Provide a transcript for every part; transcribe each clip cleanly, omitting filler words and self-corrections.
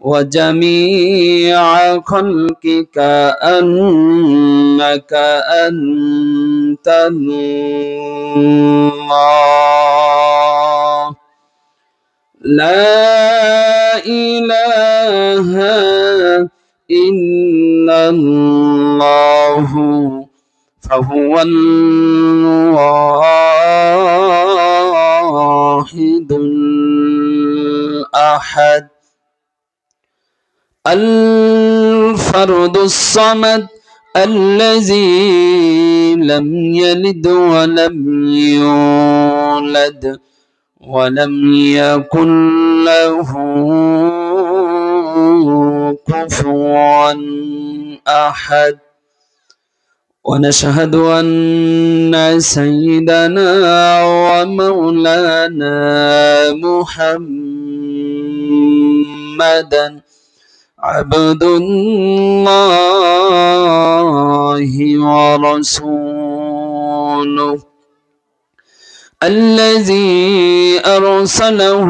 وجميع خلقك أنك أنت الله لا إله إلا الله فهو الواحد الأحد الفرد الصمد الذي لم يلد ولم يولد ولم يكن له كفوا أحد ونشهد أن سيدنا ومولانا محمدا عبد الله ورسوله الذي أرسله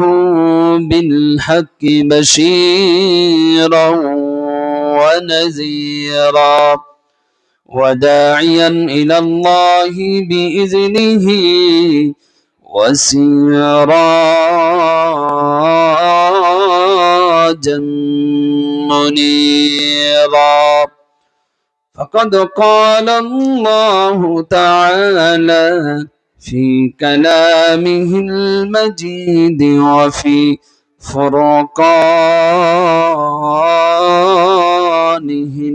بالحق بشيرا ونذيرا وداعيا إلى الله بإذنه وسراجا منيرا فقد قال الله تعالى في كلامه المجيد وفي فرقانه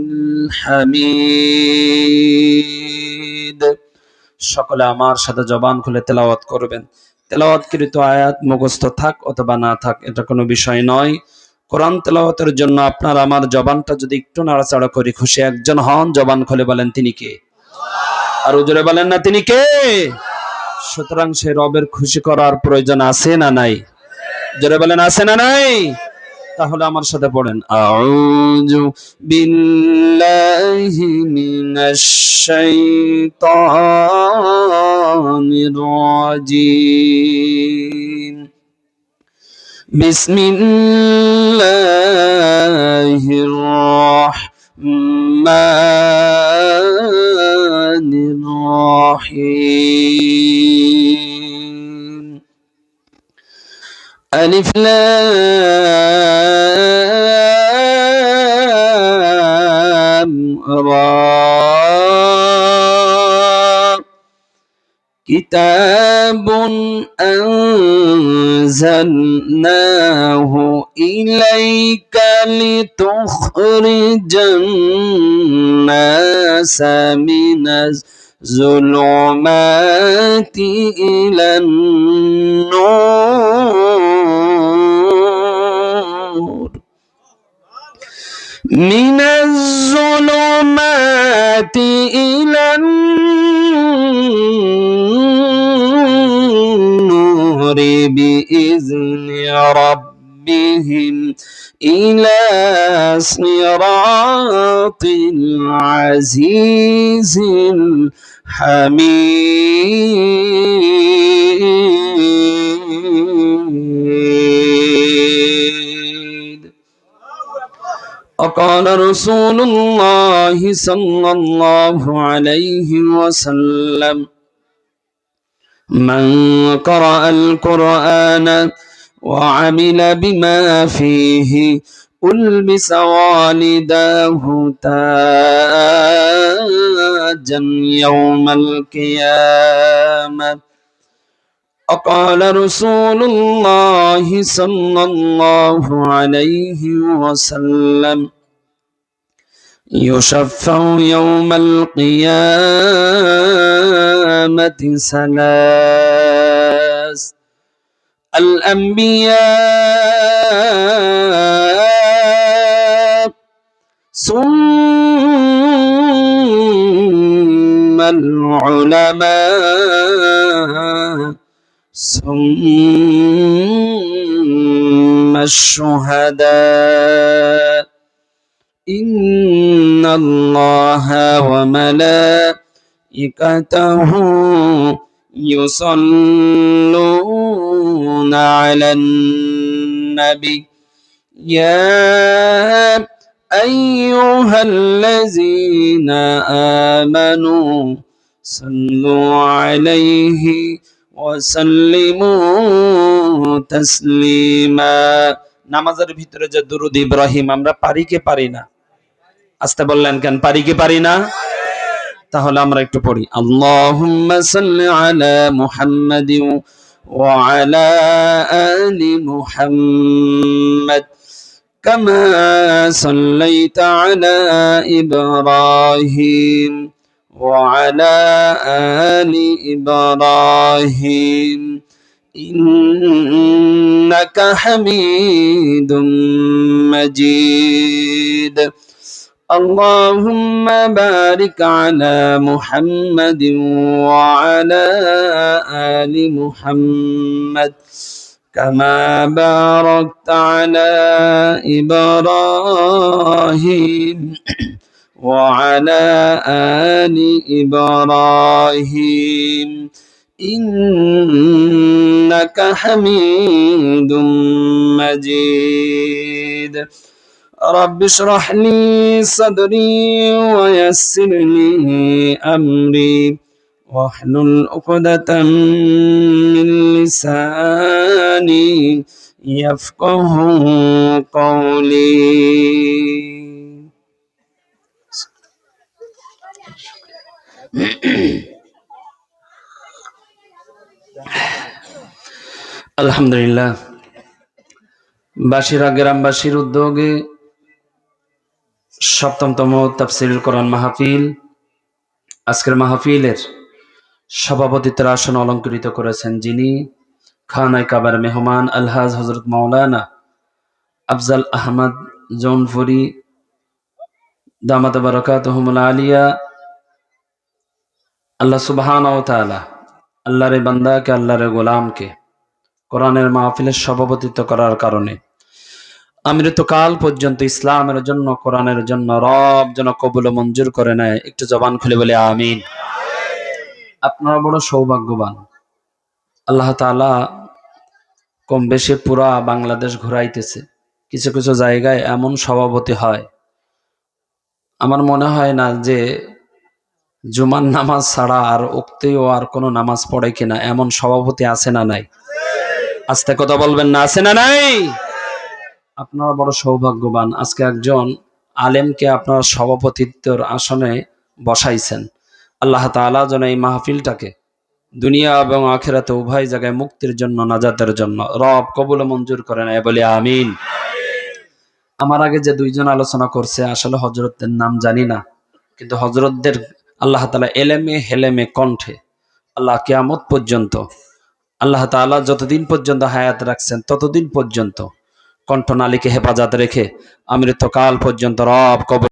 الحميد সকলে আমার সাথে জবান খুলে তেলাওয়াত করবেন তেলাওয়াতকৃত আয়াত মুখস্থ থাক অথবা না থাক এটা কোনো বিষয় নয় কোরআন তেলাওয়াতের জন্য আপনার আমার জবানটা যদি একটু নাড়াচাড়া করি খুশি একজন হন জবান খুলে বলেন তিনি কে আর জোরে বলেন না তিনি কে সুতরাং সেই রবের খুশি করার প্রয়োজন আছে না নাই জোরে বলেন আছে না নাই তাহলে আমার সাথে পড়েন আউযু বিল্লাহি মিনাশ শাইতানির রাজিম বিসমিল্লাহির রাহমানির রাহিম ألف لام را كتاب أنزلناه إليك لتخرج الناس من الظلمات إلى النور من الظلمات إلى النور بإذن ربهم إلى صراط العزيز الحميد وقال رسول الله صلى الله عليه وسلم من قرأ القرآن وعمل بما فيه ألبس والداه تاجا يوم القيامة وقال رسول الله صلى الله عليه وسلم يشفع يوم القيامة ثلاث الأنبياء ثم العلماء ثم الشهداء إن الله وملائكته يصلون على النبي يا أيها الذين آمنوا صلوا عليه وسلموا تسليما নামাজের ভিতরে যে দুরূদ ইব্রাহিম আমরা পারি কি পারি না? আস্তে বললেন কেন? পারি কি পারি না? তাহলে আমরা একটু পড়ি। আল্লাহুম্মা সাল্লি আলা মুহাম্মাদিন ওয়া আলা আলি মুহাম্মাদ কামা সাল্লাইতা আলা ইব্রাহিম ওয়া আলা আলি ইব্রাহিম ইন্নাকা হামিদুম মাজিদ। اللهم بارك على محمد وعلى آل محمد كما باركت على إبراهيم وعلى آل إبراهيم إنك حميد مجيد رب اشرح لي صدري ويسر لي أمري واحلل عقدة من لساني يفقه قولي আলহামদুলিল্লাহ, বাসিরা গ্রামবাসীর উদ্যোগে ৭ম তাফসীরুল কোরআন মাহফিল, আজকের মাহফিলের সভাপতিত্বের আসন অলঙ্কৃত করেছেন যিনি খানায় কাবার মেহমান আলহাজ হযরত মাওলানা আফজাল আহমদ জৌনপুরি দামাত বারাকাতুহুমুল আলিয়া। আল্লাহ সুবহানাহু ওয়া তাআলা আল্লাহর বান্দাকে, আল্লাহর গোলামকে কোরআনের মাহফিলের সভাপতিত্ব করার কারণে আমৃত্যুকাল পর্যন্ত ইসলামের জন্য, কোরআনের জন্য রব যেন কবুল ও মঞ্জুর করে নেয়। একটু জবান খুলে বলে আমিন। আপনারা বড় সৌভাগ্যবান। আল্লাহ তাআলা কম বেশি পুরা বাংলাদেশ ঘুরাইতেছে। কিছু কিছু জায়গায় এমন সভাপতি হয়, আমার মনে হয় না যে জুমার নামাজ ছাড়া আর উক্তেও আর কোনো নামাজ পড়ে কিনা, এমন সভাপতি আছে না নাই? আস্তে কথা বলবেন না, আছে না নাই? আপনারা বড় সৌভাগ্যবান। আজকে একজন আলেমকে আপনারা সভাপতিত্বের আসনে বসাইছেন। আল্লাহ তাআলা যেন এই মাহফিলটাকে দুনিয়া এবং আখিরাতে উভয় জায়গায় মুক্তির জন্য, নাজাতের জন্য রব কবুল মঞ্জুর করে নেয় বলে আমিন। আমার আগে যে দুইজন আলোচনা করছে, আসলে হযরতদের নাম জানি না, কিন্তু হযরতদের আল্লাহ তাআলা এলেমে হেলেমে কণ্ঠে আল্লাহ কিয়ামত পর্যন্ত, আল্লাহ তাআলা যতদিন পর্যন্ত হায়াত রাখছেন ততদিন পর্যন্ত কণ্ঠনালীকে হেফাজত রেখে আমৃত্যকাল পর্যন্ত রব কবুল